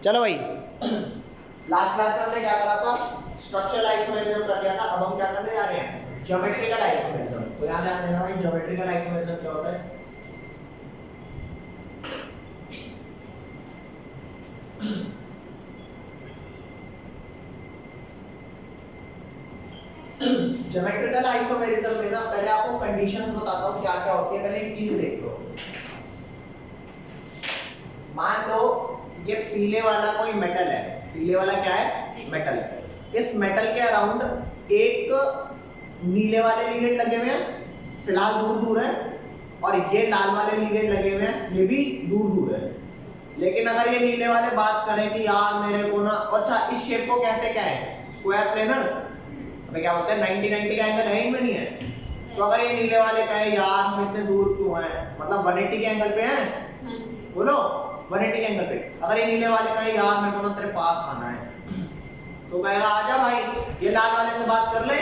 चलो भाई, last class में हमने क्या करा था, स्ट्रक्चरल आइसोमेरिज्म कर लिया था। अब हम क्या करने जा रहे हैं, ज्योमेट्रिकल आइसोमेरिज्म। तो याद रखना भाई, ज्योमेट्रिकल आइसोमेरिज्म क्या होता है। ज्योमेट्रिकल आइसोमेरिज्म में ना पहले आपको कंडीशंस बताता हूं क्या क्या होती है। पहले एक चीज देख लो, मान लो ये पीले वाला कोई मेटल है, पीले वाला क्या है, मेटल है। इस मेटल के अराउंड एक नीले वाले लिगेंड लगे हुए हैं, फिलहाल दूर दूर है, और ये लाल वाले लिगेंड लगे हुए हैं, ये भी दूर दूर है। लेकिन अगर ये नीले वाले बात करें कि यार मेरे को ना, अच्छा इस शेप को कहते क्या है, स्क्वायर प्लेनर। अबे क्या बोलते हैं, 90-90 का एंगल है ही में नहीं है। तो अगर ये नीले वाले कहे यार हम इतने दूर क्यों हैं, मतलब 180 के एंगल पे हैं, बोलो 180 के एंगल पे। अगर ये नीले वाले कहे यार मेरे को ना तेरे पास आना है, तो कहेगा आजा भाई, ये लाल वाले से बात कर ले।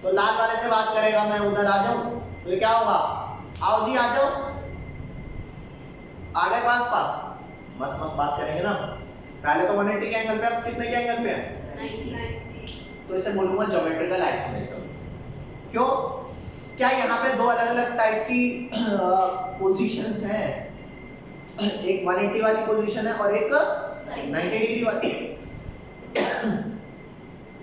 तो लाल वाले से बात करेगा, मैं उधर आ जाऊं, तो ये क्या होगा, आओ जी आ जाओ, आ गए पास पास, मस्त मस्त बात करेंगे ना। पहले तो 180 के एंगल पे, अब कितने के एंगल पे है, तो इसे बोलूंगा ज्योमेट्रिकल आइसोमेरिज्म। क्यों, क्या यहाँ पे दो अलग अलग टाइप की पोजीशंस हैं, एक 180 वाली पोजीशन है और एक 90 डिग्री वाली।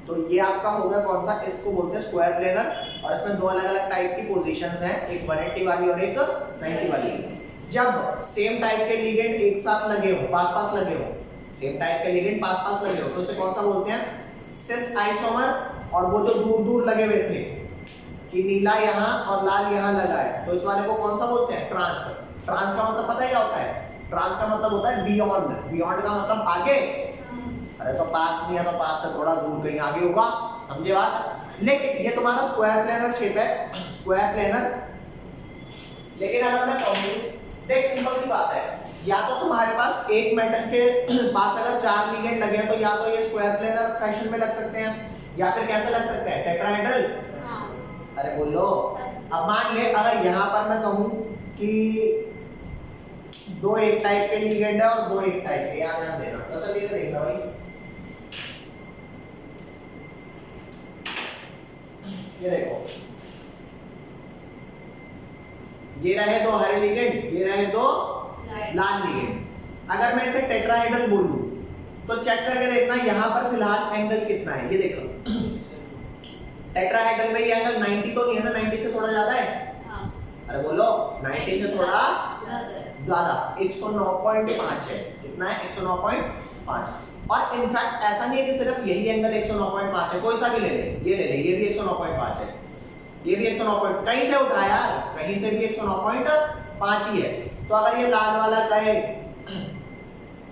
तो ये आपका होगा कौन सा, इसको बोलते हैं स्क्वायर प्लेनर, और इसमें दो अलग अलग टाइप की पोजीशंस हैं, एक 180 वाली और एक 90 वाली। जब सेम टाइप के लिगेंड एक साथ लगे हो, पास पास लगे हो, सेम टाइप के लिगेंड पास पास लगे हो, तो इसे कौन सा बोलते हैं, सिस आइसोमर। और वो जो दूर दूर लगे हुए थे कि नीला यहाँ और लाल यहाँ लगा है, तो इस वाले को कौन सा बोलते हैं, ट्रांस। ट्रांस का मतलब पता है क्या होता है, ट्रांस का मतलब होता है बियॉन्ड। बियॉन्ड का मतलब आगे, अरे तो पास नहीं है तो पास से थोड़ा दूर कहीं आगे होगा, समझे बात। लेकिन ये तुम्हारा स्क्वायर प्लेनर शेप है, स्क्वायर प्लेनर। लेकिन अगर मैं कहूं, देख सिंपल सी बात है, या तो तुम्हारे पास एक मेटल के पास अगर 4 लिगेंड लगे हैं, तो या तो ये स्क्वायर प्लेनर फैशन में लग सकते हैं, या फिर कैसे लग सकते हैं, टेट्राहेड्रल। अरे बोलो, अब मान ले अगर यहाँ पर मैं कहूं कि दो एक टाइप के लिगेंड है और दो एक टाइप के, याद ध्यान देना, तसल्ली से देखना भाई। ये देखो, ये रहे दो हरे लिगेंड, ये रहे दो लाल लिगेंड। अगर मैं इसे टेट्राहेड्रल बोलूं, तो चेक करके देखना यहाँ पर फिलहाल एंगल कितना है, ये देखो टेट्राहेड्रल में ये एंगल 90 तो नहीं है ना, 90 से थोड़ा ज्यादा है। अरे बोलो 90 से थोड़ा ज्यादा, 109.5 है। कितना है, 109.5। और इनफैक्ट ऐसा नहीं है कि सिर्फ यही एंगल 109.5 है, कोई सा भी ले ले, ये ले ले, ये भी 109.5 है, ये भी 109, कहीं से उठा यार, कहीं से भी 109.5 ही है। तो अगर ये लाल वाला कहे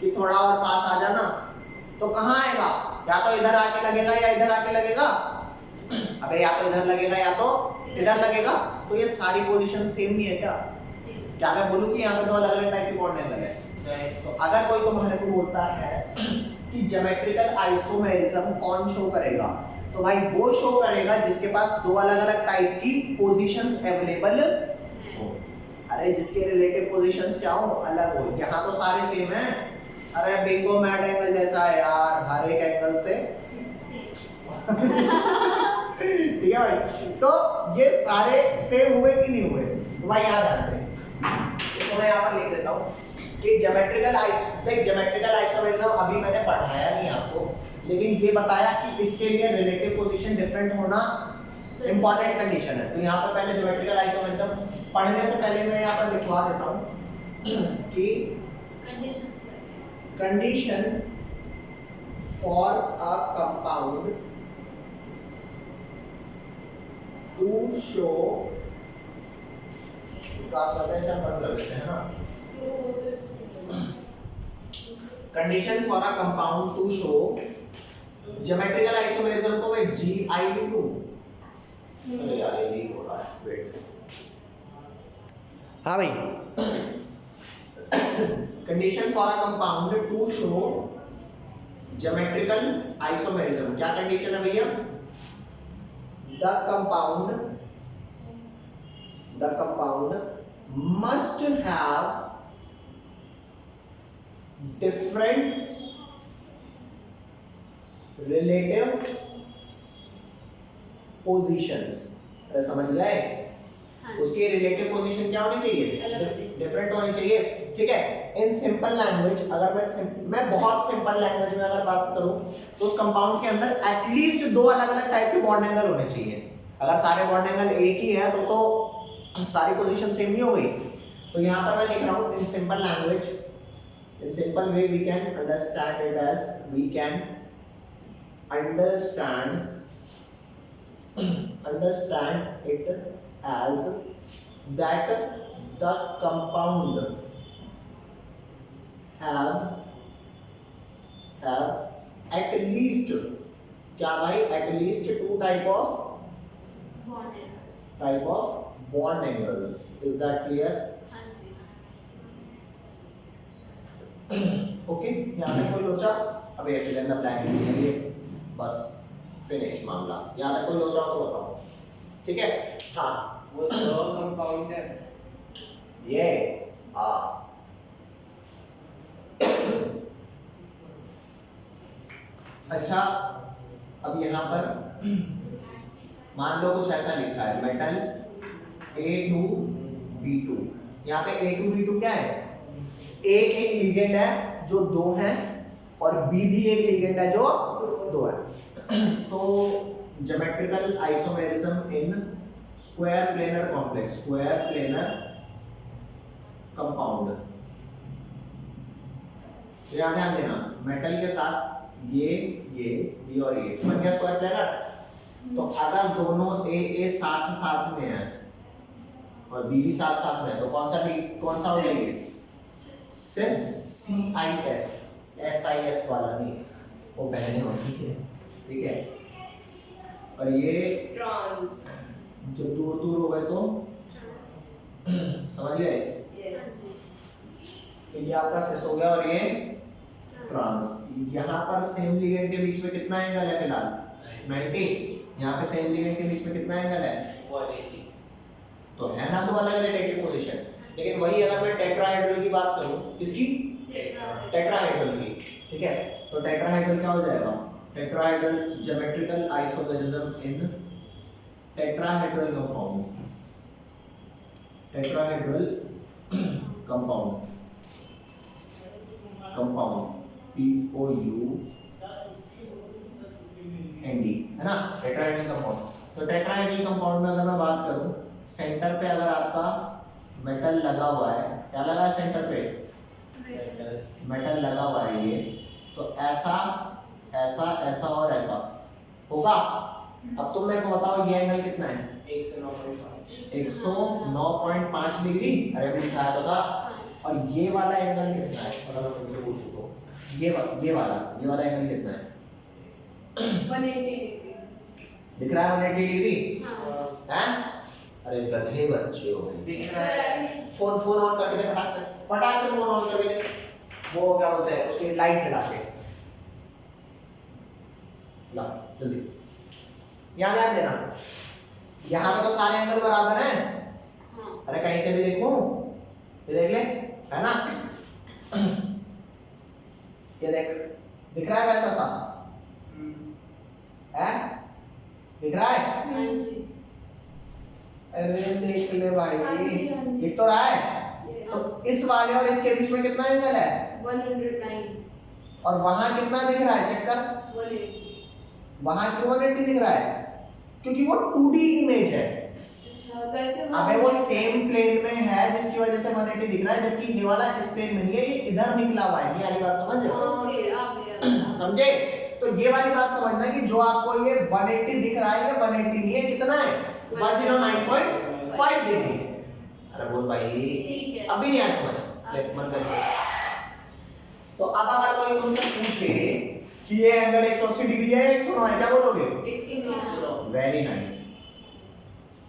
कि थोड़ा और पास आ जाना, तो कहाँ आएगा, या तो इधर आके लगेगा या इधर आके लगेगा। अबे या तो इधर लगेगा या तो इधर लगेगा। तो ये सारी पोजीशन सेम नहीं है क्या, क्या मैं बोलूं कि यहाँ पे दो अलग अलग टाइप के बॉन्ड एंगल है। तो अगर कोई तुम्हारे को बोलता है कि ज्योमेट्रिकल आइसोमेरिज्म कौन शो करेगा, तो भाई वो शो करेगा जिसके पास दो अलग अलग टाइप की पोजीशंस अवेलेबल हो। अरे जिसके रिलेटिव पोजीशंस क्या हो, अलग हो। यहाँ तो सारे सेम हैं, अरे बिंगो मैट एंगल जैसा है यार, हर एक एंगल से ठीक है भाई। तो ये सारे सेम हुए कि नहीं हुए, तो भाई याद आते हैं। तो मैं यहाँ पर लिख देता हूँ कि ज्योमेट्रिकल आइसोमेरिज्म अभी मैंने पढ़ाया नहीं आपको, लेकिन ये बताया कि इसके लिए रिलेटिव पोजीशन डिफरेंट होना इंपॉर्टेंट कंडीशन है। तो यहाँ पर पहले ज्योमेट्रिकल आइसोमेरिज्म पढ़ने से पहले मैं यहाँ पर लिखवा देता हूँ कि condition for a compound to show, बंद कर देते हैं ना, condition for a compound to show geometrical isomerism को मैं GI लिख दूं। अरे यार ये लीक हो रहा है, वेट। हाँ भाई, condition for a compound to show geometrical isomerism, क्या कंडीशन है भैया, the compound must have different relative positions. अरे समझ गए? उसकी रिलेटिव पोजीशन क्या होनी चाहिए? डिफरेंट होनी चाहिए। ठीक है, इन सिंपल लैंग्वेज, अगर मैं बहुत सिंपल लैंग्वेज में अगर बात करूं तो उस कंपाउंड के अंदर एटलीस्ट दो अलग अलग टाइप के बॉन्ड एंगल होने चाहिए। अगर सारे बॉन्ड एंगल एक ही है तो सारी पोजीशन सेम ही हो गई। तो यहाँ पर मैं लिख रहा हूँ in simple language, in simple way we can understand it as, we can understand it as that the compound have at least, क्या भाई, at least two type of bond angles. Is that clear? Okay, यहाँ पे कोई लोचा? अब ये fill in the blank के लिए बस फिनिश मामला। यहाँ तक कोई लोचा हो तो बताओ। ठीक है, हाँ वो दो कंपाउंड है ये, हाँ अच्छा। अब यहाँ पर मान लो कुछ ऐसा लिखा है, मेटल A2B2। यहाँ पे A2B2 क्या है? A एक लिगेंड है जो दो है और B भी एक लिगेंड है जो दो है। तो geometrical isomerism in square planar complex, square planar compound. यहाँ ध्यान देना, मेटल के साथ ये और ये बन गया स्क्वायर प्लेनर। तो अगर दोनों ए साथ में है और बी भी साथ में है तो कौन सा हो जाएगा? सिस, CIS, SIS वाला नहीं, वो पहले होती है। ठीक है, और ये ट्रांस जो दूर हो गए तो समझ गए? तो ये आपका सिस हो गया और ये ट्रांस। यहाँ पर सेम लिगेंड के बीच में कितना एंगल है फिलहाल? 90। यहाँ पे सेम लिगेंड के बीच में कितना एंगल है? 180। तो है ना दो अलग रिलेटिव पोजीशन। लेकिन वही अगर मैं टेट्राहेड्रल की बात करूं, किसकी? टेट्राहेड्रल की। ठीक है, तो टेट्राहेड्रल क्या हो जाएगा? Tetrahedral geometrical isomerism in tetrahedral compound, tetrahedral compound POUND, है ना, टेट्राहेड्रल कंपाउंड। तो टेट्राहेड्रल कंपाउंड में अगर मैं बात करूं, सेंटर पे अगर आपका मेटल लगा हुआ है, क्या लगा है सेंटर पे? मेटल लगा हुआ है ये, तो ऐसा ऐसा ऐसा और ऐसा होगा। अब तुम मेरे को बताओ ये एंगल कितना है? 109.5 डिग्री। अरे अभी दिखाया तो था। और ये वाला एंगल कितना है? अगर मैं तुमसे पूछूं तो ये वाला एंगल कितना है? 180 डिग्री दिख रहा है? 180 डिग्री हैं? अरे गधे बच्चे हो। फोन ऑन करके दे, फटाक से फोन ऑन करके दे। वो क्या बोलते हैं उसकी लाइट जला के ला जल्दी। यहाँ ध्यान देना, यहाँ पे तो सारे एंगल बराबर हैं। अरे कहीं से भी देखूं, ये देख ले, है ना? ये देख, दिख रहा है वैसा सा है? दिख रहा है? अरे देख ले भाई, दिख तो रहा है। तो इस वाले और इसके बीच में कितना एंगल है? 109। और वहां कितना दिख रहा है? चेक कर, 180। वहां क्यों 180 दिख रहा है? क्योंकि वो 2D इमेज है। अच्छा, वैसे अबे वो सेम प्लेन में है जिसकी वजह से 180 दिख रहा है, जबकि ये वाला इस प्लेन में नहीं है, ये इधर निकला हुआ है। ये वाली बात समझ रहे हो? ओके, आ गया। समझे? तो ये वाली बात समझना कि जो आपको ये 180 दिख रहा है, ये 180 नहीं है, कितना है? 109.5 डिग्री। अरे बोल भाई, ठीक है। अभी नहीं आया समझ, ले मन कर। तो अब अगर कोई तुमसे पूछे कि ये एंगल 180 डिग्री है, 109 है, क्या बोलोगे? 109। Very nice,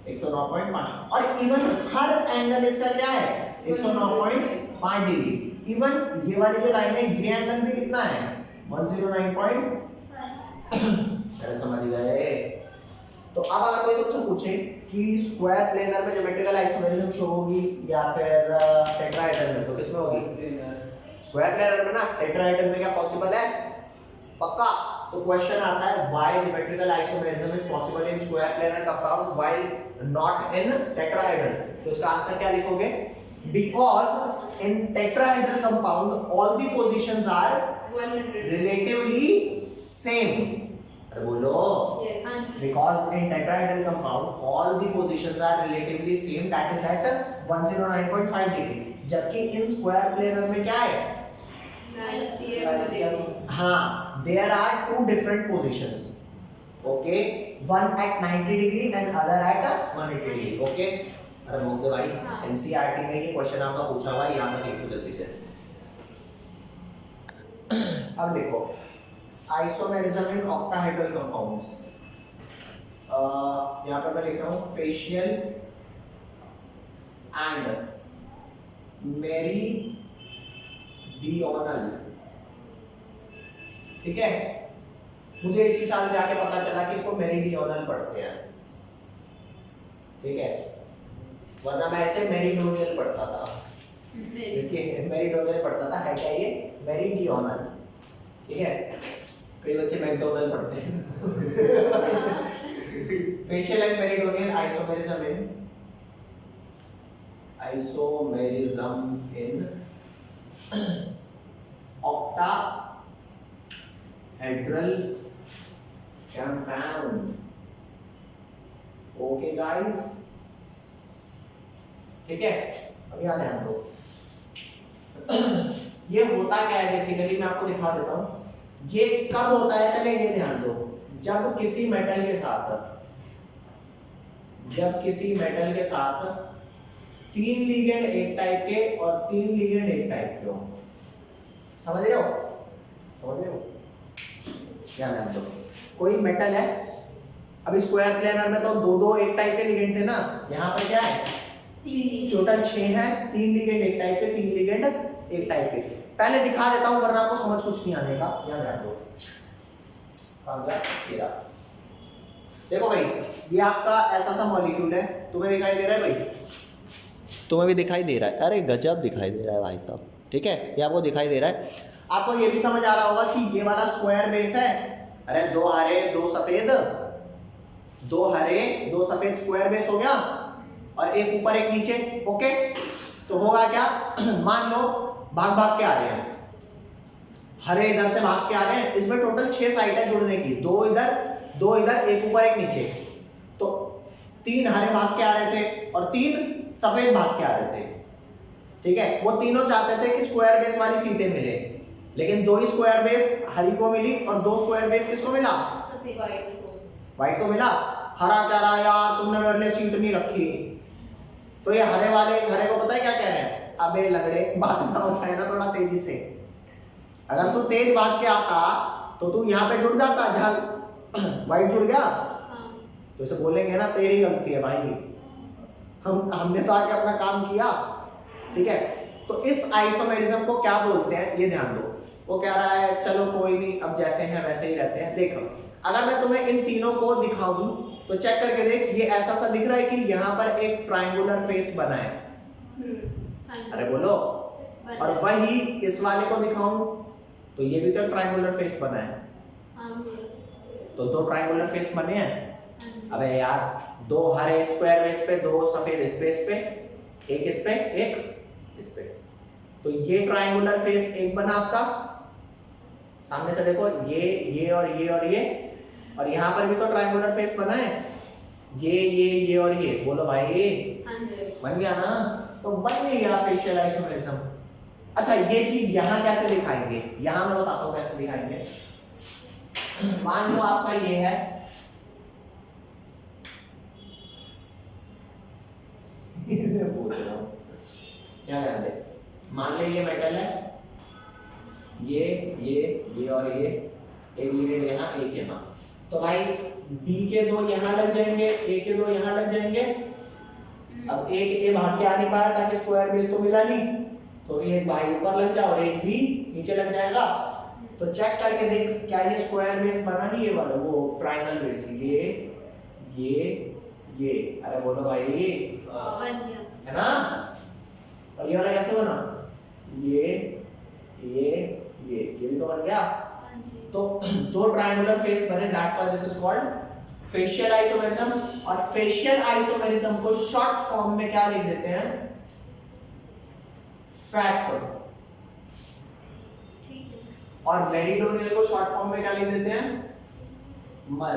109.5। और इवन हर एंगल इसका क्या है? 109.5 डिग्री। इवन ये वाली जो लाइन है, ये एंगल भी कितना है? 109.5। अरे समझ गए? तो अब अगर कोई तुमसे पूछे कि स्क्वायर प्लेनर में ज्योमेट्रिकल आइसोमेरिज्म शो होगी या फिर टेट्राहेड्रल में, तो किसमें होगी? स्क्वायर प्लेनर में ना टेट्राहेड्रल में क्या पॉसिबल है? पक्का। तो क्वेश्चन आता है why geometrical isomerism is possible in square planar compound while not in tetrahedral. तो इसका आंसर क्या लिखोगे? Because in tetrahedral compound all the positions are 100 relatively same. अरे बोलो। Yes. Because in tetrahedral compound all the positions are relatively same, that is at 109.5 degree. जबकि in square planar में क्या है? हाँ, there are two different positions. Okay, one at 90 degree and other at 180 degree. Okay. अरे मोहम्मद भाई, हाँ. NCERT में ये क्वेश्चन आपका पूछा हुआ है, यहाँ तक लिखो जल्दी से। अब देखो आइसोमेरिज्म इन ऑक्टाहेड्रल कंपाउंड्स। यहाँ पर मैं लिख रहा हूँ फेशियल एंड मेरीडियोनल। ठीक है, मुझे इसी साल जाके पता चला कि इसको मेरीडियोनल पढ़ते हैं। ठीक है, वरना मैं ऐसे मेरीडोनियल पढ़ता था। देखिए मेरीडोनियल पढ़ता था, है क्या ये? मेरीडियोनल। ठीक है, कई बच्चे मैकडोनल पढ़ते हैं। Facial and meridional isomerism in octahedral compound. Okay guys, ठीक है, अब यहाँ ध्यान दो। ये होता क्या है बेसिकली, मैं आपको दिखा देता हूँ। ये कब होता है पहले ये ध्यान दो। जब किसी मेटल के साथ तीन लिगेंड एक टाइप के और तीन लिगेंड एक टाइप के हो। समझ रहे हो? ध्यान दो, कोई मेटल है, अभी स्क्वायर प्लेनर में तो दो दो एक टाइप के लिगेंड थे ना, यहाँ पर क्या है? टोटल 6 है, तीन लिगेंड एक टाइप के, तीन लिगेंड एक टाइप के। पहले दिखा देता हूं वरना आपको समझ कुछ नहीं आने का। यहाँ ध्यान दो, देखो भाई, ये आपका ऐसा सा मॉलिक्यूल है, तुम्हें दिखाई दे रहा है भाई? तुम्हें भी दिखाई दे रहा है? अरे गजब दिखाई दे रहा है भाई साहब। ठीक है, ये आपको दिखाई दे रहा है। आपको ये भी समझ आ रहा होगा कि ये वाला स्क्वायर बेस है। अरे दो हरे दो सफेद स्क्वायर बेस हो गया, और एक ऊपर एक नीचे। ओके, तो होगा क्या? मान लो भाग के आ रहे हैं, हरे इधर से भाग के आ रहे हैं। इसमें टोटल 6 साइड है जुड़ने की, दो इधर एक ऊपर एक नीचे। तो 3 हरे भाग के आ रहे थे और 3 सफेद भाग के आ रहे थे। ठीक है, वो तीनों चाहते थे कि स्क्वायर बेस वाली सीटें मिले, लेकिन 2 ही स्क्वायर बेस हरी को मिली और 2 स्क्वायर बेस किसको मिला? व्हाइट को मिला। हरा कह रहा यार तुमने मेरे लिए सीट नहीं रखी। तो ये हरे वाले इस हरे को पता है क्या कह रहे हैं? अबे लगड़े, भागना होता है ना थोड़ा तेजी से। अगर तू तेज भाग के आता तो तू यहाँ पे जुड़ जाता, जहाँ व्हाइट जुड़ गया। तो इसे बोलेंगे ना तेरी गलती है भाई, हमने तो आके अपना काम किया। ठीक है, तो इस आइसोमेरिज्म को क्या बोलते हैं ये ध्यान दो। वो कह रहा है चलो कोई नहीं, अब जैसे हैं वैसे ही रहते हैं। देखो, अगर मैं तुम्हें इन तीनों को दिखाऊं तो चेक करके देख, ये ऐसा सा दिख रहा है कि यहाँ पर एक ट्रायंगुलर फेस बना है। अरे बोलो। और वही इस वाले को दिखाऊं तो ये भी तो ट्रायंगुलर फेस बना है। तो 2 ट्रायंगुलर फेस बने हैं। अबे यार, 2 हरे स्क्वायर बेस पे, 2 सफेद स्पेस पे, एक इस पे एक इस पे। तो ये ट्रायंगुलर फेस एक बना आपका। सामने से देखो, ये और ये और ये, और यहाँ पर भी तो ट्रायंगुलर फेस बना है। ये और ये। बोलो भाई, बन गया ना? तो बन गया फेशियल आइसोमेरिज्म। अच्छा, ये चीज यहाँ कैसे दिखाएंगे? यहाँ मैं बताता हूँ कैसे दिखाएंगे। मान लो आपका ये है, इसे पूछ रहा हूँ, क्या ध्यान दे। मान ले ये मेटल है, ये और ये, एक लिगेंड यहाँ एक यहाँ। तो भाई B के 2 यहाँ लग जाएंगे, A के 2 यहाँ लग जाएंगे। अब एक A भाग के आ नहीं पाया ताकि स्क्वायर बेस तो मिला नहीं, तो एक भाई ऊपर लग जाए और एक B नीचे लग जाएगा। तो चेक करके देख, क्या ये स्क्वायर बेस बना नहीं? ये वाला वो ट्रायंगल बेस, ये। अरे बोलो भाई, है ना? और ये वाला कैसे बना? ये दो ट्रायंगुलर फेस बने, that's why this is called facial isomerism. और फेशियल आइसोमेरिज्म को शॉर्ट फॉर्म में क्या लिख देते हैं? फैक। ठीक है। और मेरिडोनियल को शॉर्ट फॉर्म में क्या लिख देते हैं? मर।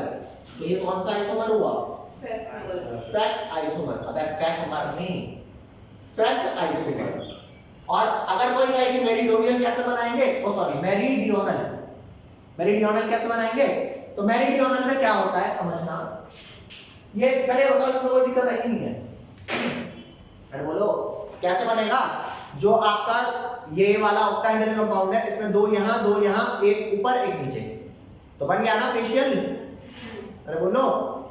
तो ये कौन सा आइसोमर हुआ? फैक आइसोमर। अगर फैक मर नहीं, फैक आइसोमर। और अगर कोई कहे कि मेरिडोनियल कैसे बनाएंगे, ओ सॉरी मेरिडियोनल, मेरिडियोनल कैसे बनाएंगे? तो मेरिडियोनल में क्या होता है समझना, ये पहले बताओ, इसमें कोई दिक्कत है कि नहीं है? अरे बोलो कैसे बनेगा? जो आपका ये वाला ऑक्टाहेड्रल कंपाउंड है, इसमें दो यहाँ, एक ऊपर एक नीचे, तो बन गया ना फेशियल। अरे बोलो,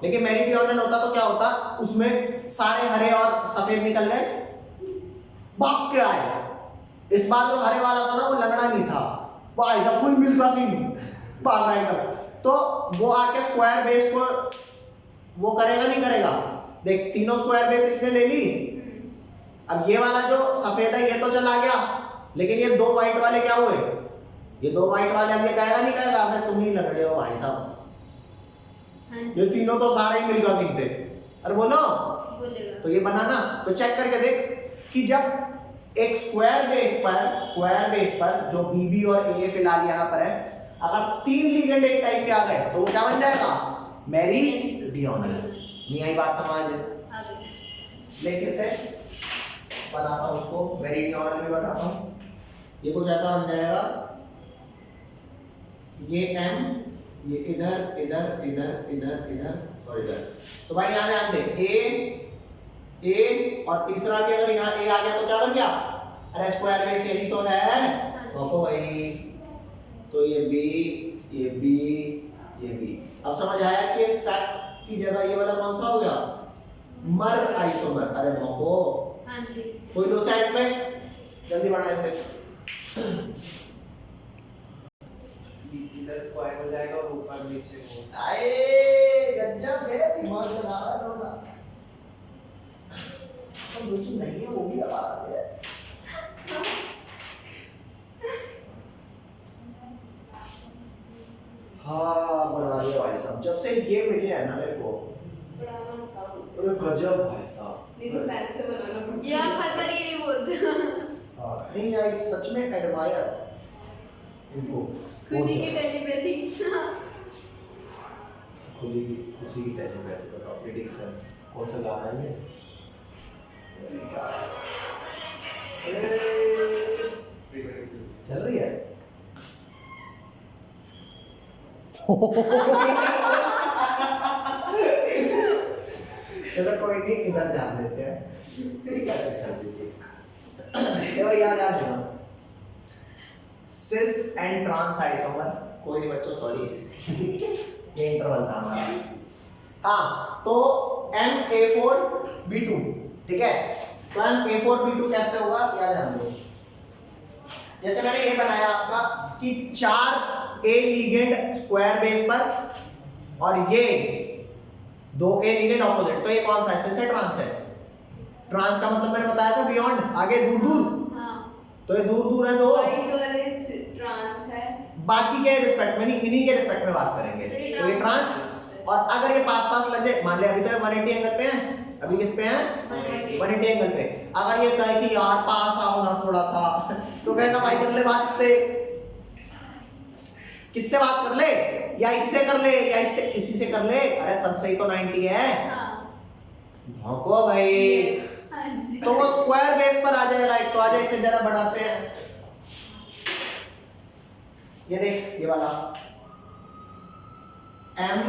लेकिन मेरिडियोनल होता तो क्या होता? उसमें सारे हरे और सफेद निकल गए, भाग के आए। इस बार जो हरे वाला था ना वो लगना नहीं था, वो ऐसा फुल मिल का सीन भाग रहा एकदम। तो वो आके स्क्वायर बेस को वो करेगा नहीं करेगा? देख तीनों स्क्वायर बेस इसने ले ली। अब ये वाला जो सफेद है ये तो चला गया, लेकिन ये दो व्हाइट वाले क्या हुए? ये दो व्हाइट वाले अब ये कहेगा नहीं कहेगा? अब तुम ही लग रहे हो भाई साहब, ये तीनों तो सारे ही मिलकर सीखते। अरे बोलो, बोलेगा तो ये बनाना। तो चेक करके देख कि जब एक स्क्वायर बेस पर जो बीबी और ए फिलहाल यहाँ पर है, अगर तीन लिगेंड एक टाइप के आ गए तो वो क्या बन जाएगा? मेरिडियोनल। नहीं आई बात समझ? लेके से बताता हूँ उसको, मेरिडियोनल में बताता हूँ। ये कुछ ऐसा बन जाएगा, ये एम, ये इधर इधर इधर इधर इधर और इधर। तो भाई यहाँ ध्यान दे, ए और तीसरा भी अगर यहाँ ए आ गया तो क्या बन गया? अरे स्क्वायर बेस यही तो है, देखो भाई। तो ये बी, ये बी, ये बी। अब समझ आया कि फैक्ट की जगह ये वाला कौन सा हो गया? मर आइसोमर। अरे नोको, हाँ जी। कोई लोचा इसमें? जल्दी बढ़ा इसे। इधर स्क्वायर हो जाएगा और ऊपर नीचे वो। आए गजब है, दिमाग लगा रहा है लोटा। हम दोस्त नहीं है वो भी लगा रहा है। हाँ बना दिया भाई साहब, जब से ये मिले है ना मेरे को। बनाना आसान, अरे गजब भाई साहब, लेकिन पैर से बनाना पड़ता है। यार हर बार यही बोलते हैं। हाँ नहीं यार सच में एडमायर इनको। खुशी की टेलीपैथी। खुशी की टेलीपैथी। बताओ प्रेडिक्शन कौन सा गाना है ये? चल रही है। चलो कोई नहीं, इधर जान लेते हैं। ठीक है, चलती थी। देखो याद याद रखना, सिस एंड ट्रांस आइसोमर। कोई नहीं बच्चों, सॉरी ये इंटरवल था हमारा। हाँ तो MA4B2, ठीक है। तो MA4B2 कैसे होगा क्या जान लो। जैसे मैंने ये बनाया आपका कि 4 A लिगेंड स्क्वायर बेस पर और ये 2 A लिगेंड ऑपोजिट, तो ये कौन सा है? सिस है, ट्रांस है। ट्रांस का मतलब मैंने बताया था बियॉन्ड, आगे दूर दूर। हाँ। तो ये दूर दूर है दो, व्हाइट वाले ट्रांस है। बाकी के रिस्पेक्ट में नहीं, इन्हीं के रिस्पेक्ट में बात करेंगे। तो ये ट्रांस, और अगर ये पास पास लग जाए, मान ले अभी तो 180 एंगल पे है, अभी किस पे है? 180 एंगल पे। अगर ये कहे कि यार पास आओ ना थोड़ा सा, तो कहना भाई कर ले बात इससे। किससे बात कर ले? या इससे कर ले या इससे, किसी से कर ले। अरे सबसे ही तो 90 है। हाँ। भौंको भाई। हाँ जी। तो वो स्क्वायर बेस पर आ जाएगा। एक तो आ जाए, इसे जरा बढ़ाते हैं। ये देख ये वाला M,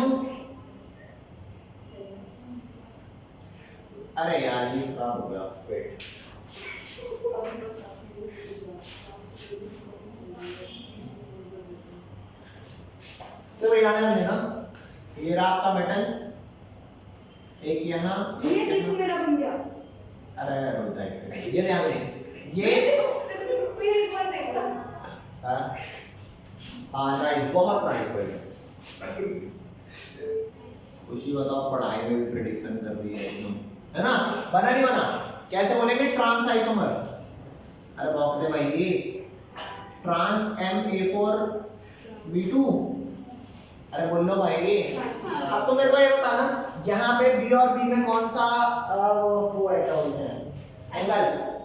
अरे यार ये खराब हो गया, वेट। तो भाई आने लगे ना, ये रहा आपका मेटल, एक यहाँ, ये देखो मेरा बन गया। अरे रुक जा एक सेकंड, ये ध्यान दे, ये देखो ये एक बार देखो। हाँ राइट, बहुत राइट भाई। खुशी बताओ, पढ़ाई में भी प्रेडिक्शन कर रही है एकदम, है ना? बना नहीं बना? कैसे बोलेंगे? Trans isomer. अरे बाप रे भाई, ट्रांस MA4B2 अरे बोल लो भाई। हाँ। अब तो मेरे को ये बताना, यहाँ पे बी और बी में कौन सा वो है, क्या बोलते हैं, एंगल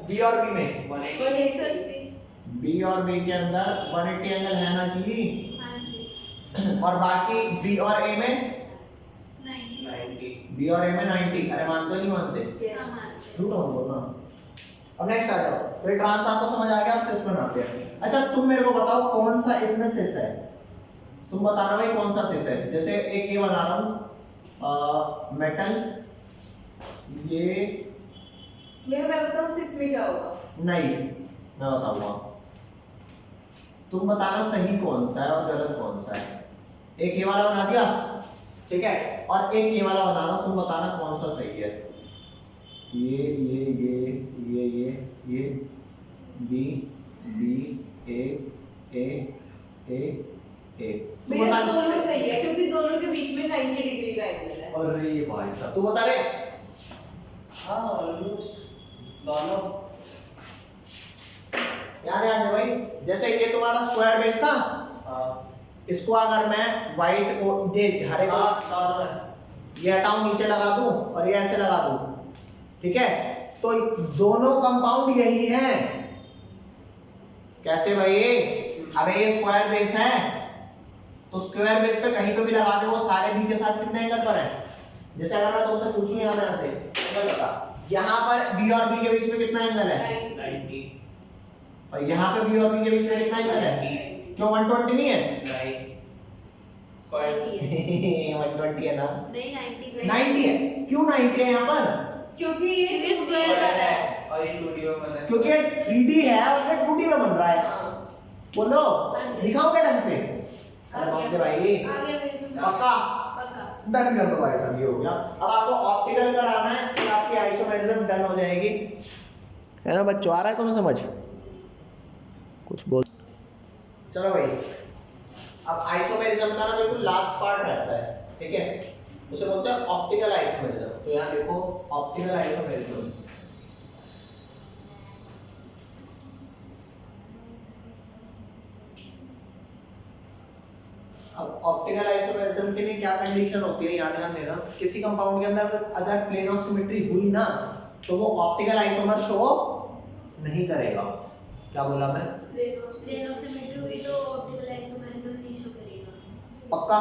बी और बी में, 180। बी और बी के अंदर 180 एंगल रहना चाहिए। हाँ जी। और बाकी बी और ए में 90। 90। बी और ए में 90। अरे मानते नहीं मानते? हाँ, Yes. मानते। झूठ मत बोलना। अब नेक्स्ट आ जाओ, तो ये ट्रांस आपको समझ आ गया, अब सिस बनाते हैं। अच्छा तुम मेरे को बताओ कौन सा इसमें सिस है, तुम बताना भाई कौन सा सिस है। जैसे एक ये बना रहा हूँ मेटल, ये मैं बताऊं सिस्मी क्या होगा? नहीं, मैं बताऊंगा, तुम बताना सही कौन सा है और गलत कौन सा है। एक ये वाला बना दिया, ठीक है, और एक ये वाला बना रहा हूं, तुम बताना कौन सा सही है। ये बी बी ए तुम मेरा बता। दोनों सही है क्योंकि दोनों के बीच में 90 डिग्री का एंगल है। अरे भाई साहब तू बता रहे। हाँ ऑलमोस्ट दोनों। याद है भाई, जैसे ये तुम्हारा स्क्वायर बेस था, हाँ इसको अगर मैं व्हाइट को ये हरे को दोनों है। ये हटाऊं, नीचे लगा दूं और ये ऐसे लगा दूं, ठीक है, तो दोनों कंपाउंड यही हैं। कैसे भाई? अबे ये स्क्वायर बेस है, तो स्क्वायर बेस पे कहीं पे भी लगा दे, वो सारे बी के साथ कितने एंगल पर है। जैसे अगर मैं तुमसे पूछूं यहाँ में आते तो बता, यहाँ पर बी और बी के बीच में कितना एंगल है, 90। और यहाँ पे बी और बी के बीच में कितना एंगल है? क्यों 120 नहीं है? नहीं स्क्वायर 120 है ना, नहीं 90 90 है। क्यों 90 है यहाँ पर? क्योंकि ये क्योंकि स्क्वायर वाला है। और ये 2D में बना है। क्योंकि 3D है और ये 2D में बन रहा है। हाँ। बोलो, हाँ जी। दिखाओगे ढंग से? अरे बाप रे भाई, आगे मेरे से पक्का पक्का। डन कर दो भाई साहब, ये हो गया। अब आपको ऑप्टिकल कराना है, फिर आपकी आइसोमेरिज्म डन हो जाएगी, है ना बच्चों? आ रहा है तुम्हें समझ? कुछ बोल। चलो भाई, अब आइसोमेरिज्म का ना बिल्कुल लास्ट पार्ट रहता है, ठीक है, उसे बोलते हैं ऑप्टिकल आइसोमेरिज्म। तो यहाँ देखो ऑप्टिकल आइसोमेरिज्म, अब ऑप्टिकल आइसोमेरिज्म के लिए क्या कंडीशन होती है, याद ध्यान देना। किसी कंपाउंड के अंदर अगर प्लेन ऑफ सिमेट्री हुई ना, तो वो ऑप्टिकल आइसोमर शो नहीं करेगा। क्या बोला मैं? प्लेन ऑफ सिमेट्री हुई तो ऑप्टिकल आइसोमेरिज्म नहीं शो करेगा। पक्का?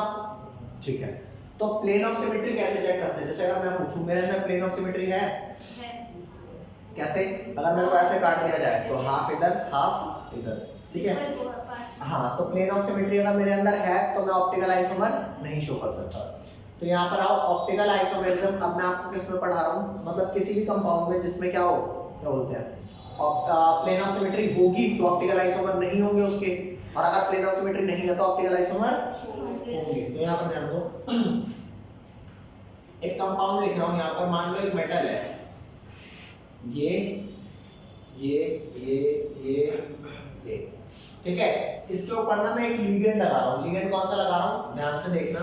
ठीक है, तो प्लेन ऑफ सिमेट्री कैसे चेक करते हैं? जैसे अगर मैं पूछूं मेरे में प्लेन ऑफ सिमेट्री है, कैसे? अगर मेरे को ऐसे काट दिया जाए तो हाफ इधर हाफ इधर, ठीक है, हाँ, तो प्लेन ऑफ सिमेट्री अगर मेरे अंदर है तो मैं ऑप्टिकल आइसोमर नहीं शो कर सकता। तो यहाँ पर आओ, ऑप्टिकल आइसोमेरिज्म। अब मैं आपको किस में पढ़ा रहा हूँ, मतलब किसी भी कंपाउंड में जिसमें क्या हो, क्या बोलते हैं, प्लेन ऑफ सिमेट्री होगी तो ऑप्टिकल आइसोमर नहीं होंगे उसके, और अगर प्लेन ऑफ सिमेट्री नहीं है तो ऑप्टिकल आइसोमर होंगे। तो यहाँ पर ध्यान दो, एक कंपाउंड लिख रहा हूँ यहाँ पर, मान लो एक मेटल है, ये, ठीक है, इसके ऊपर ना मैं एक लिगेंड लगा रहा हूँ। लिगेंड कौन सा लगा रहा हूँ, ध्यान से देखना,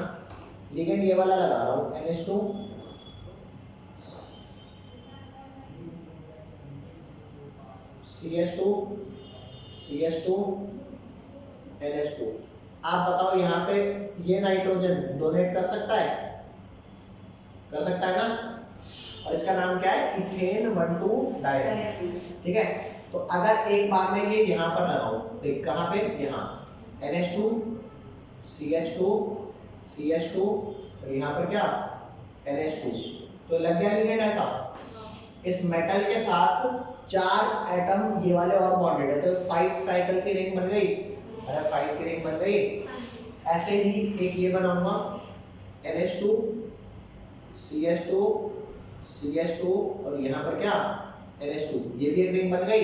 लिगेंड ये वाला लगा रहा हूँ, NH2 CH2 NH2। आप बताओ यहाँ पे ये नाइट्रोजन डोनेट कर सकता है? कर सकता है ना? और इसका नाम क्या है? इथेन 1,2 डाइईन, ठीक है। तो अगर एक बार में ये यहाँ पर लगाऊं, देख कहाँ पे, यहाँ NH2 CH2 और यहाँ पर क्या, NH2, तो लग गया लिगेंड ऐसा। इस मेटल के साथ 4 एटम ये वाले और बॉन्डेड है, तो 5 साइकिल की रिंग बन गई। अरे 5 की रिंग बन गई। ऐसे ही एक ये बनाऊंगा, NH2 CH2 और यहाँ पर क्या, NH2, ये भी एक रिंग बन गई।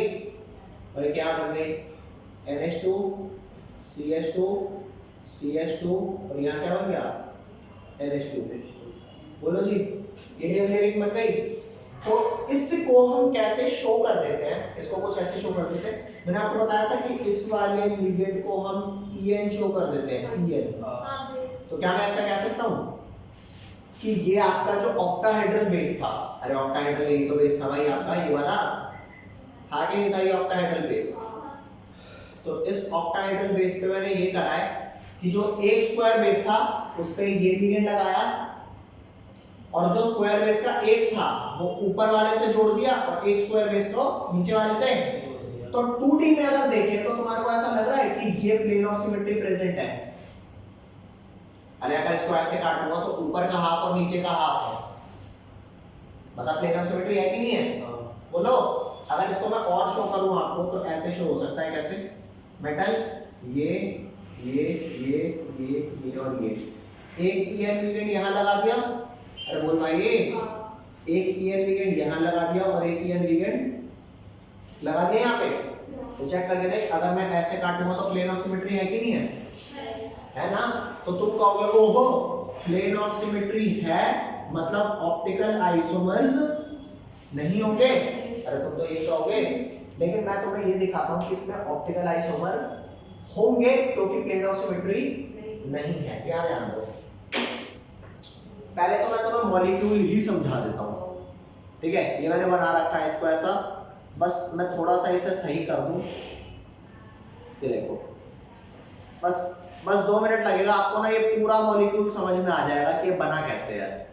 और ये क्या बन गई, NH2 CH2 और यहाँ क्या बन गया, NH2। बोलो जी, ये भी एक रिंग बन गई। तो इसको हम कैसे शो कर देते हैं, इसको कुछ ऐसे शो कर देते हैं। मैंने आपको बताया था कि इस वाले लिगेंड को हम EN शो कर देते हैं, EN। तो क्या मैं ऐसा कह सकता हूँ कि ये आपका जो ऑक्टाहेड्रल बेस था, अरे ऑक्टाहेड्रल यही तो बेस था भाई आपका, ये वाला था कि नहीं था ये ऑक्टाहेड्रल बेस? तो इस ऑक्टाहेड्रल बेस पे मैंने ये करा है कि जो एक स्क्वायर बेस था उस पे ये लिगेंड लगाया और जो स्क्वायर बेस का एक था वो ऊपर वाले से जोड़ दिया और एक स्क्वायर बेस को नीचे वाले से। तो 2D में अगर देखें तो तुम्हारे को ऐसा लग रहा है कि ये प्लेन ऑफ सिमेट्री प्रेजेंट है। अरे अगर इसको ऐसे काटूंगा तो ऊपर का हाफ और नीचे का हाफ है, बता प्लेन ऑफ सिमेट्री है कि नहीं है? बोलो। अगर इसको मैं और शो करूं आपको तो ऐसे शो हो सकता है, कैसे? मेटल ये और ये एक ईयर लिगेंड यहाँ लगा दिया। अरे बोल भाई, एक ईयर लिगेंड यहाँ लगा दिया और एक ईयर लिगेंड लगा दिया यहाँ पे। तो चेक करके देख, अगर मैं ऐसे काटूंगा तो प्लेन ऑफ सिमेट्री है कि नहीं है? है ना? तो तुम कहोगे ओहो प्लेन ऑफ सिमेट्री है मतलब ऑप्टिकल आइसोमर्स नहीं होंगे। अरे तुम तो ये कहोगे, लेकिन मैं तुम्हें ये दिखाता हूँ कि इसमें ऑप्टिकल आइसोमर होंगे क्योंकि प्लेन ऑफ सिमेट्री नहीं है। क्या ध्यान दो, पहले तो मैं तुम्हें मॉलिक्यूल ही समझा देता हूँ, ठीक है? ये मैंने बना रखा है इसको ऐसा, बस मैं थोड़ा सा इसे सही कर दूं। ये देखो, बस 2 मिनट लगेगा आपको ना, ये पूरा मॉलिक्यूल समझ में आ जाएगा कि ये बना कैसे है।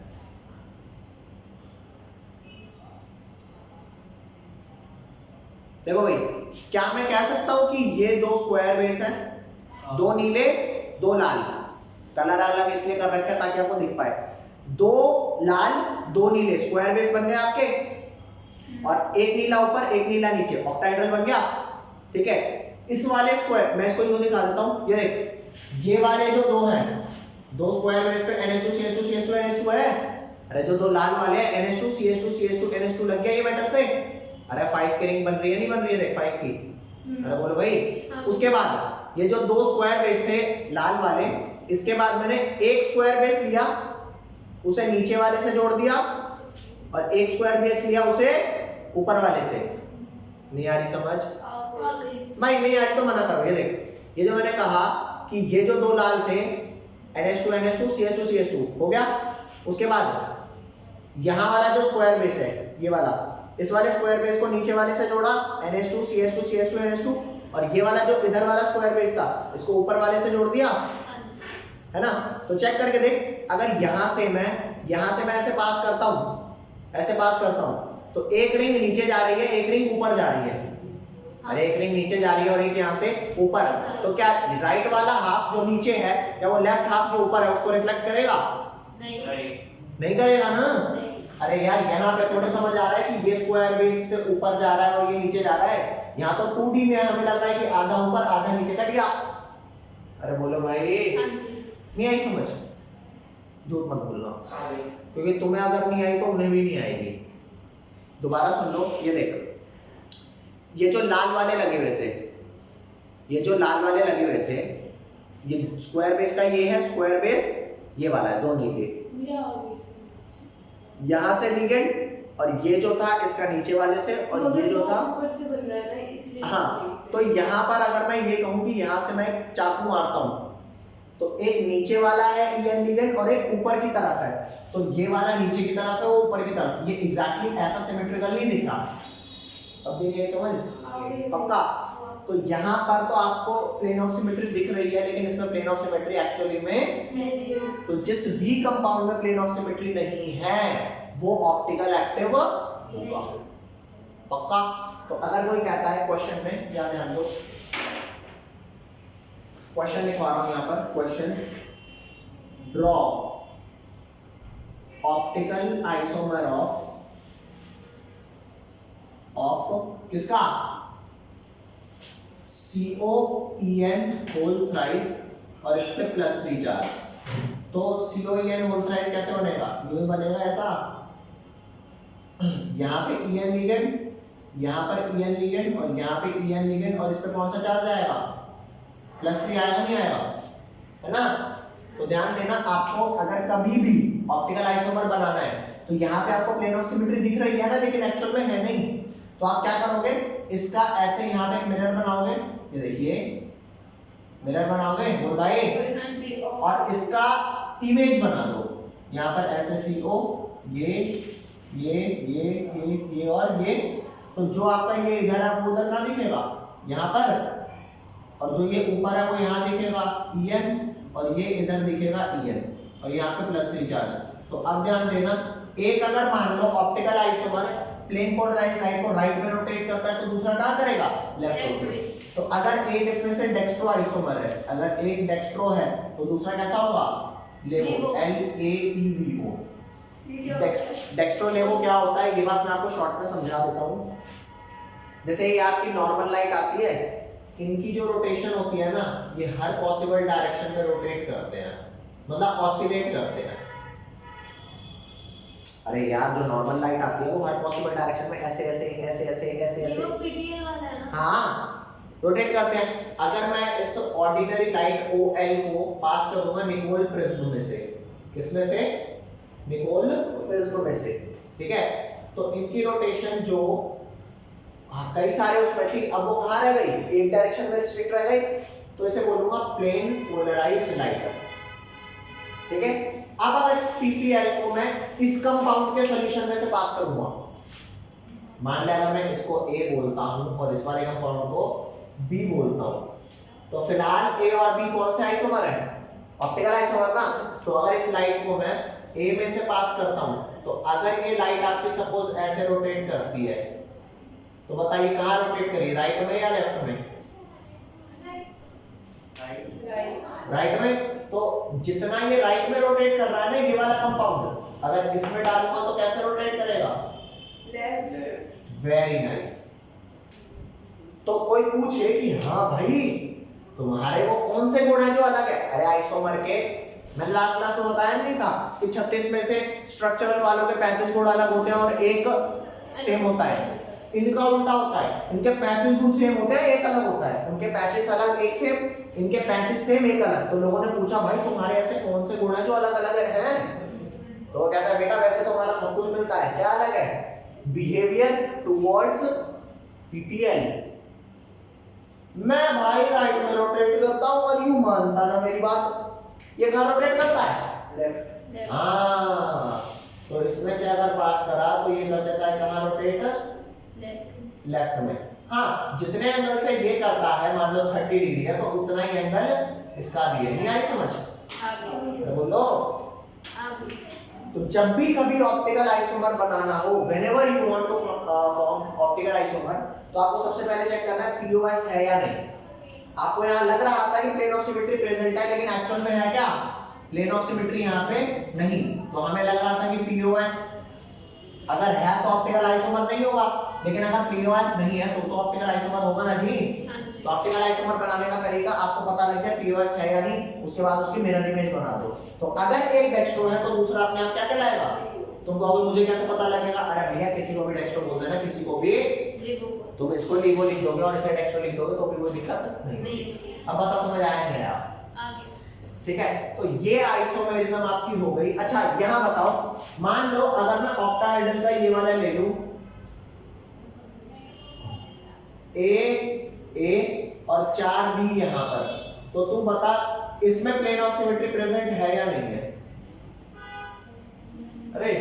देखो भाई, क्या मैं कह सकता हूं कि ये 2 स्क्वायर बेस हैं, 2 नीले 2 लाल, कलर अलग इसलिए कर रखा है ताकि आपको दिख पाए। 2 लाल 2 नीले स्क्वायर बेस बन गए आपके, और एक नीला ऊपर एक नीला नीचे, ऑक्टाहेड्रल बन गया, ठीक है? इस वाले स्क्वायर, मैं इसको यूं दिखा देता हूं, ये देख, ये वाले जो 2 हैं, 2 स्क्वायर बेस पे NH2 CH2 CH2 NH2 है। अरे जो 2 लाल वाले हैं NH2 CH2 CH2 NH2 लग गया ये मेटल से। अरे 5 की रिंग बन रही है, नहीं बन रही है? देख 5 की। अरे बोलो भाई। उसके बाद ये जो 2 स्क्वायर बेस थे लाल वाले, इसके बाद मैंने एक स्क्वायर बेस लिया, उसे नीचे वाले से जोड़ दिया, और एक स्क्वायर बेस लिया उसे ऊपर वाले से। नहीं आ रही समझ? भाई नहीं आ रही तो मना करो। ये देख, ये जो मैंने कहा कि ये जो 2 लाल थे NH2 NH2 CH2 CH2 हो गया। उसके बाद यहाँ वाला जो स्क्वायर बेस है ये वाला, इस वाले स्क्वायर बेस को नीचे वाले से जोड़ा NH2 CH2 CH2 NH2, और ये वाला जो इधर वाला स्क्वायर बेस था इसको ऊपर वाले से जोड़ दिया, है ना? तो चेक करके देख, अगर यहाँ से मैं ऐसे पास करता हूँ, ऐसे पास करता हूँ, तो एक रिंग नीचे जा रही है, एक रिंग ऊपर जा रही है। अरे एक रिंग नीचे जा रही है और एक यहाँ से ऊपर, तो क्या राइट वाला हाफ जो नीचे है या वो लेफ्ट हाफ जो ऊपर है उसको रिफ्लेक्ट करेगा? नहीं करेगा ना। अरे यार यहाँ पे थोड़ा समझ आ रहा है कि ये स्क्वायर बेस से ऊपर जा रहा है और ये नीचे जा रहा है। यहाँ तो 2D में हमें लग रहा है कि आधा ऊपर आधा नीचे कट गया। अरे बोलो भाई, नहीं आई समझ? झूठ मत बोलना, क्योंकि तुम्हें अगर नहीं आई तो उन्हें भी नहीं आएगी। दोबारा सुन लो, ये देख, ये जो लाल वाले लगे हुए थे, ये स्क्वायर बेस का ये है स्क्वायर बेस, ये वाला है 2 नीले, यहाँ से लिगेंड, और ये जो था इसका नीचे वाले से, और ये जो था ऊपर से बन रहा है ना, इसलिए। हाँ, तो यहाँ पर अगर मैं ये कहूँ कि यहाँ से मैं चाकू मारता हूँ तो एक नीचे वाला है ईएन लिगेंड और एक ऊपर की तरफ है, तो ये वाला नीचे की तरफ है, वो ऊपर की तरफ। ये एग्जैक्टली ऐसा सिमेट्रिकल नहीं दिख रहा। अब भी ये समझ पक्का? तो यहाँ पर तो आपको प्लेन ऑफ सिमेट्री दिख रही है, लेकिन इसमें प्लेन ऑफ सिमेट्री एक्चुअली में, तो जिस भी कंपाउंड में प्लेन ऑफ सिमेट्री नहीं है वो ऑप्टिकल एक्टिव होगा। पक्का? तो अगर कोई कहता है क्वेश्चन में, क्या ध्यान दो, क्वेश्चन लिखवा रहा हूं यहाँ पर, question, draw optical isomer of किसका? COEN होल थ्राइस और इस पे +3 चार्ज। तो COEN होल थ्राइस कैसे बनेगा? यूं बनेगा ऐसा, यहाँ पे EN लिगेंड, यहाँ पर EN लिगेंड और यहाँ पे EN लिगेंड, और इस पे कौन सा चार्ज आएगा? +3 आएगा, नहीं आएगा? है ना? तो ध्यान देना, आपको अगर कभी भी ऑप्टिकल आइसोमर बनाना है तो यहाँ पे आपको प्लेन ऑफ सिमेट्री दिख रही है ना, लेकिन एक्चुअल में है नहीं, तो आप क्या करोगे? इसका ऐसे यहाँ पे एक मिरर बनाओगे, ये देखिए मिरर बनाओगे बोल भाई, और इसका इमेज बना दो। यहाँ पर ऐसे CO, ये और ये, तो जो आपका ये इधर है वो उधर ना दिखेगा यहाँ पर, और जो ये ऊपर है वो यहाँ दिखेगा EN, और ये इधर दिखेगा EN और यहाँ पे +3 चार्ज। तो अब ध्यान देना, एक अगर मान लो optical isomer plane polarized light को राइट में रोटेट करता है तो दूसरा कहाँ करेगा, लेफ्ट रोटेट। तो अगर एक इसमें से डेक्स्ट्रो आइसोमर है, अगर एक डेक्स्ट्रो है तो दूसरा कैसा होगा, लेवो, LAEVO। डेक्स्ट्रो लेवो क्या होता है, ये बात मैं आपको शॉर्ट में समझा देता हूँ। जैसे ये आपकी नॉर्मल लाइट आती है, इनकी जो रोटेशन होती है ना, ये हर पॉसिबल डायरेक्शन में रोटेट करते हैं, मतलब ऑसिलेट करते हैं। अरे यार, जो नॉर्मल लाइट आती है वो हर पॉसिबल डायरेक्शन में ऐसे ऐसे ऐसे ऐसे ऐसे ये ऐसे वो PTL वाला है ना? हाँ, रोटेट करते हैं। अगर मैं इस ऑर्डिनरी लाइट OL को पास करूंगा निकोल प्रिज्म में से, किसमें से, निकोल प्रिज्म में से, ठीक है, तो इनकी रोटेशन जो कई सारे उसमें थी, अब वो कहाँ रह गई, एक डायरेक्शन में रिस्ट्रिक्ट रह गई, तो इसे बोलूंगा प्लेन पोलराइज्ड लाइट, ठीक है। अब अगर इस PPL को मैं इस कंपाउंड के सॉल्यूशन में से पास करूंगा, मान लिया अगर मैं इसको A बोलता हूं और इस वाले कंपाउंड को B बोलता हूं, तो फिलहाल A और B कौन से आइसोमर है, ऑप्टिकल आइसोमर ना। तो अगर इस लाइट को मैं A में से पास करता हूं, तो अगर ये लाइट आपकी सपोज ऐसे रोटेट करती है, तो बताइए कहाँ रोटेट करिए, राइट में या लेफ्ट में, राइट में। तो जितना ये राइट में रोटेट कर रहा है ना ये वाला कंपाउंड, अगर इसमें डालूंगा तो कैसे रोटेट करेगा, वेरी नाइस। तो कोई पूछे कि हाँ भाई तुम्हारे वो कौन से गुण है जो अलग है, अरे आइसोमर के, मैंने लास्ट क्लास में बताया नहीं था कि 36 में से स्ट्रक्चरल वालों के 35 गुण अलग होते हैं और एक सेम होता है। इनका उल्टा होता है, इनके 35 गुण सेम होते हैं, एक अलग होता है, उनके 35 अलग एक सेम, इनके 35 सेम एक अलग। तो लोगों ने पूछा भाई तुम्हारे ऐसे कौन से गुण हैं जो अलग अलग हैं, तो वो कहता है बेटा वैसे तो हमारा सब कुछ मिलता है, क्या अलग है, बिहेवियर टुवर्ड्स PPL। मैं भाई राइट में रोटेट करता हूं और यूं मानता ना मेरी बात, ये कहां रोटेट करता है, लेफ्ट। हाँ, तो इसमें से अगर पास करा तो ये कर देता है कहां रोटेट, लेफ्ट में। हाँ, जितने एंगल से ये करता है, मान लो 30 डिग्री है तो उतना ही एंगल इसका भी है। नहीं आई समझ, आगे बोलो। आगे तो जब भी कभी ऑप्टिकल आइसोमर बनाना हो, whenever you want to form optical isomer, तो आपको सबसे पहले चेक करना है POS है या नहीं। आपको यहाँ लग रहा था कि प्लेन ऑफ सिमेट्री प्रेजेंट है, लेकिन एक्चुअल में है क्या, प्लेन ऑफ सिमेट्री यहाँ पे नहीं। तो हमें लग रहा था कि POS अगर है तो ऑप्टिकल आइसोमर नहीं होगा, लेकिन अगर POS नहीं है तो ऑप्टिकल आइसोमर होगा ना जी। तो ऑप्टिकल आइसोमर बनाने का तरीका आपको पता लग जाए POS है या नहीं, उसके बाद उसकी मिरर इमेज बना दो। तो अगर एक डेक्स्ट्रो है तो दूसरा अपने आप क्या कहलाएगा, तुम कहोगे मुझे कैसे पता लगेगा, अरे भैया किसी को भी डेक्स्ट्रो बोल देना, किसी को भी, तुम इसको लीवो लिख दोगे और इसे डेक्स्ट्रो लिख दोगे तो भी कोई दिक्कत नहीं। अब बात समझ आया नहीं आया, ठीक है। तो ये आइसोमेरिज्म आपकी हो गई। अच्छा यहाँ बताओ, मान लो अगर मैं ऑक्टाहेड्रल का ये वाला ले लूं, A और 4B यहाँ पर, तो तू बता इसमें प्लेन ऑफ सिमेट्री प्रेजेंट है या नहीं है। अरे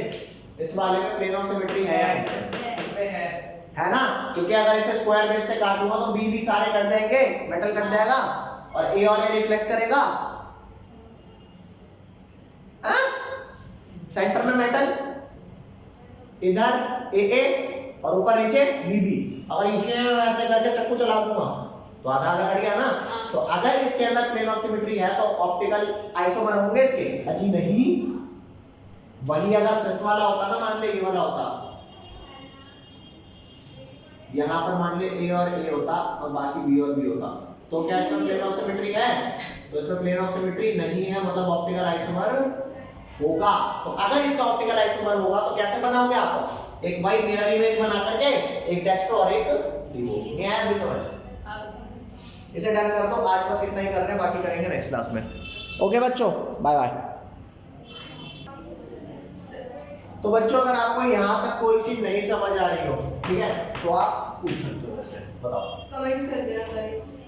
इस वाले में प्लेन ऑफ सिमेट्री है या नहीं, इसमें है ना, क्योंकि अगर इसे स्क्वायर बेस से काटूंगा तो B सारे कट जाएंगे, मेटल कट जाएगा और A और A रिफ्लेक्ट करेगा। सेंटर में मेटल, इधर AA और ऊपर नीचे BB। अगर इसे ऐसे करके चक्कू चला दूंगा तो आधा आधा कट गया ना। तो अगर इसके अंदर प्लेन ऑफ सिमेट्री है तो ऑप्टिकल आइसोमर होंगे इसके, अजी नहीं। वही अगर सिस वाला होता ना, मान ले ये वाला होता, यहाँ पर मान ले A और A होता और बाकी B और B होता, तो क्या इसमें प्लेन ऑफ सिमेट्री है, तो इसमें प्लेन ऑफ सिमेट्री नहीं है, मतलब ऑप्टिकल आइसोमर होगा। तो अगर इसका ऑप्टिकल आइसोमर होगा तो कैसे बनाओगे आप, एक वाई मिरर इमेज बना करके, एक डेक्स्ट्रो और एक लिवो। ये है भी समझ, इसे डन कर दो। आज बस इतना ही कर रहे हैं, बाकी करेंगे नेक्स्ट क्लास में। ओके बच्चों, बाय बाय। तो बच्चों अगर आपको यहाँ तक कोई चीज नहीं समझ आ रही हो, ठीक है, तो आप पूछ सकते हो, वैसे बताओ, कमेंट कर देना गाइस।